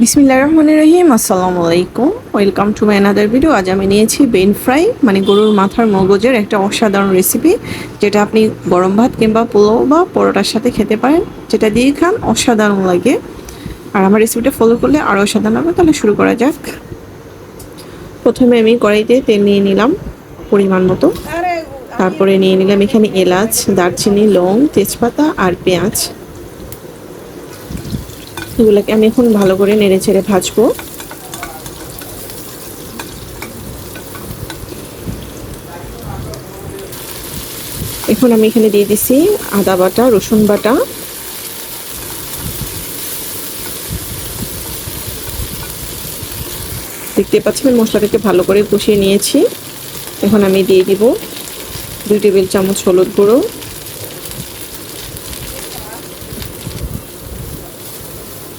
বিসমিল্লাহির রহমানির রহিম। আসসালামু আলাইকুম, welcome to my another video. আজ আমি নিয়েছি বেন ফ্রাই, মানে গরুর মাথার মগজের একটা অসাধারণ রেসিপি, যেটা আপনি গরম ভাত কিংবা পোলাও বা পরোটার সাথে খেতে পারেন। যেটা দিয়ে খান অসাধারণ লাগে, আর আমার রেসিপিটা ফলো করলে আরও অসাধারণ হবে। তাহলে শুরু করা যাক। প্রথমে আমি কড়াইতে তেল নিয়ে নিলাম পরিমাণ মতো, তারপরে নিয়ে নিলাম এখানে এলাচ, দারচিনি, লং, তেজপাতা আর পেঁয়াজ। এগুলোকে আমি এখন ভালো করে নেড়ে চেড়ে ভাজবো। এখন আমি এখানে দিয়ে দিছি আদা বাটা, রসুন বাটা, দেখতে পাচ্ছেন মশলাটাকে ভালো করে কষিয়ে নিয়েছি। এখন আমি দিয়ে দিব 2 টেবিল চামচ হলুদ গুঁড়ো,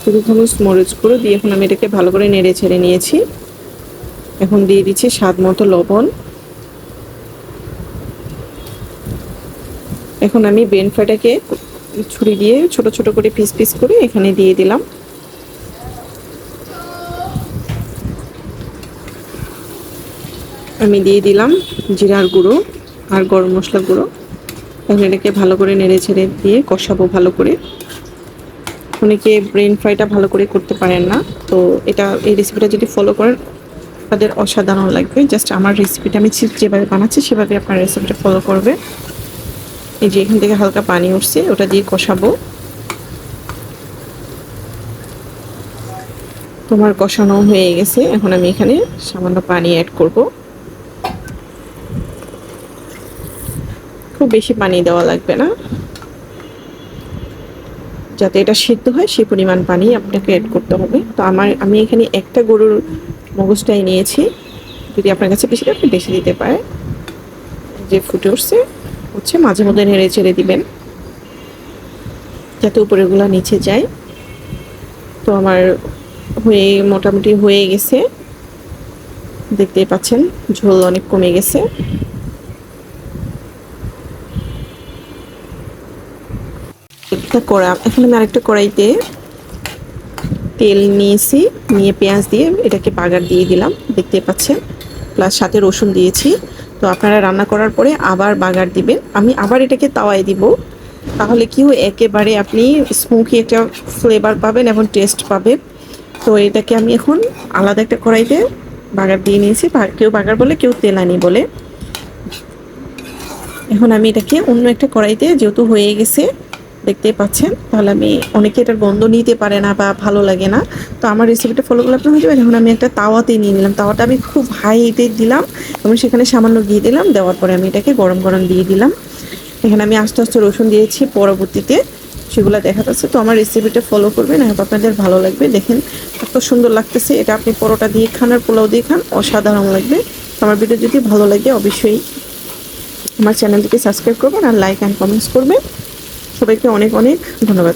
2 চামচ মরিচ গুঁড়ো দিয়ে এখন আমি এটাকে ভালো করে নেড়ে ছেড়ে নিয়েছি। এখন দিয়ে দিচ্ছি স্বাদ মতো লবণ। এখন আমি বেন ফ্রাইটাকে ছুরি দিয়ে ছোট ছোট করে পিস পিস করে এখানে দিয়ে দিলাম। আমি দিয়ে দিলাম জিরার গুঁড়ো আর গরম মশলা গুঁড়ো। এখন এটাকে ভালো করে নেড়ে ছেড়ে দিয়ে কষাবো ভালো করে। অনেকে ব্রেন ফ্রাইটা ভালো করে করতে পারেন না, তো এই রেসিপিটা যদি ফলো করেন তাদের অসাধারণ লাগবে। জাস্ট আমার রেসিপিটা আমি যেভাবে বানাচ্ছি সেভাবে আপনার রেসিপিটা ফলো করবে। এই যে এখান থেকে হালকা পানি উঠছে, ওটা দিয়ে কষাবো। তোমার কষানো হয়ে গেছে, এখন আমি এখানে সামান্য পানি অ্যাড করব। খুব বেশি পানি দেওয়া লাগবে না, যাতে এটা সিদ্ধ হয় সেই পরিমাণ পানি আপনাকে অ্যাড করতে হবে। তো আমি এখানে একটা গরুর মগজটাই নিয়েছি, যদি আপনার কাছে বেশি আপনি বেশি দিতে পারেন। যে ফুটে হচ্ছে মাঝে মধ্যে নেড়ে চেড়ে দিবেন যাতে উপরেগুলা নিচে যায়। তো আমার মোটামুটি হয়ে গেছে, দেখতেই পাচ্ছেন ঝোল অনেক কমে গেছে। এখন আমি আরেকটা কড়াইতে তেল নিয়েছি, নিয়ে পেঁয়াজ দিয়ে এটাকে বাগার দিয়ে দিলাম, দেখতে পাচ্ছেন, প্লাস সাথে রসুন দিয়েছি। তো আপনারা রান্না করার পরে আবার বাগার দিবেন। আমি আবার এটাকে তাওয়ায় দিব, তাহলে কি হয় একেবারে আপনি স্মোকি একটা ফ্লেভার পাবেন এবং টেস্ট পাবেন। তো এটাকে আমি এখন আলাদা একটা কড়াইতে বাগার দিয়ে নিয়েছি, কেউ বাগার বলে কেউ তেলানি বলে। এখন আমি এটাকে অন্য একটা কড়াইতে, যেহেতু হয়ে গেছে দেখতে পাচ্ছেন, তাহলে আমি অনেকে এটার গন্ধ নিতে পারে না বা ভালো লাগে না, তো আমার রেসিপিটা ফলো করলে আপনার হয়ে যাবে। এখন আমি একটা তাওয়াতে নিয়ে নিলাম, তাওয়াটা আমি খুব হাই হিটে দিলাম এবং সেখানে সামান্য ঘি দিলাম। দেওয়ার পরে আমি এটাকে গরম গরম দিয়ে দিলাম। এখানে আমি আস্তে আস্তে রসুন দিয়েছি, পরবর্তীতে সেগুলো দেখা যাচ্ছে। তো আমার রেসিপিটা ফলো করবেন, আপনাদের ভালো লাগবে। দেখেন এত সুন্দর লাগতেছে, এটা আপনি পরোটা দিয়ে খান আর পোলাও দিয়ে খান, অসাধারণ লাগবে। আমার ভিডিও যদি ভালো লাগে অবশ্যই আমার চ্যানেলটিকে সাবস্ক্রাইব করবেন আর লাইক অ্যান্ড কমেন্টস করবেন। সবাইকে অনেক অনেক ধন্যবাদ।